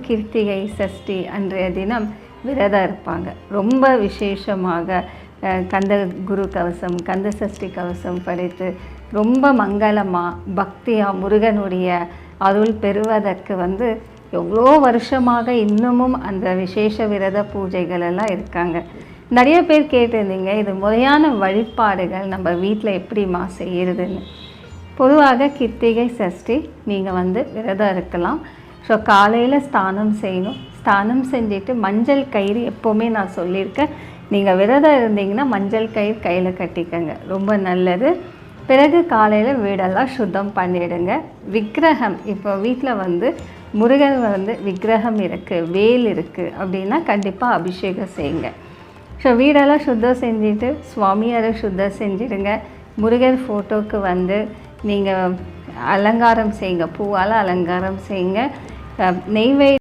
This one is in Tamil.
கிருத்திகை சஷ்டி அன்றைய தினம் விரதம் இருப்பாங்க. ரொம்ப விசேஷமாக கந்த குரு கவசம், கந்த சஷ்டி கவசம் படித்து ரொம்ப மங்களமாக பக்தியாக முருகனுடைய அருள் பெறுவதற்கு எவ்வளோ வருஷமாக இன்னமும் அந்த விசேஷ விரத பூஜைகள் எல்லாம் இருக்காங்க. நிறைய பேர் கேட்டிருந்தீங்க, இது முறையான வழிபாடுகள் நம்ம வீட்டில் எப்படிமா செய்கிறதுன்னு. பொதுவாக கிருத்திகை சஷ்டி நீங்கள் விரதம் இருக்கலாம். ஸோ காலையில் ஸ்நானம் செய்யணும். ஸ்நானம் செஞ்சுட்டு மஞ்சள் கயிறு எப்போவுமே நான் சொல்லியிருக்கேன், நீங்கள் விரதம் இருந்தீங்கன்னா மஞ்சள் கயிறு கையில் கட்டிக்கங்க, ரொம்ப நல்லது. பிறகு காலையில் வீடெல்லாம் சுத்தம் பண்ணிவிடுங்க. விக்கிரகம் இப்போ வீட்டில் முருகன் விக்கிரகம் இருக்குது, வேல் இருக்குது அப்படின்னா கண்டிப்பாக அபிஷேகம் செய்யுங்க. ஸோ வீடெல்லாம் சுத்தம் செஞ்சுட்டு சுவாமியாரை சுத்தம் செஞ்சுடுங்க. முருகன் ஃபோட்டோவுக்கு நீங்கள் அலங்காரம் செய்யுங்க, பூவால் அலங்காரம் செய்யுங்க. நெய்வேத்தியம்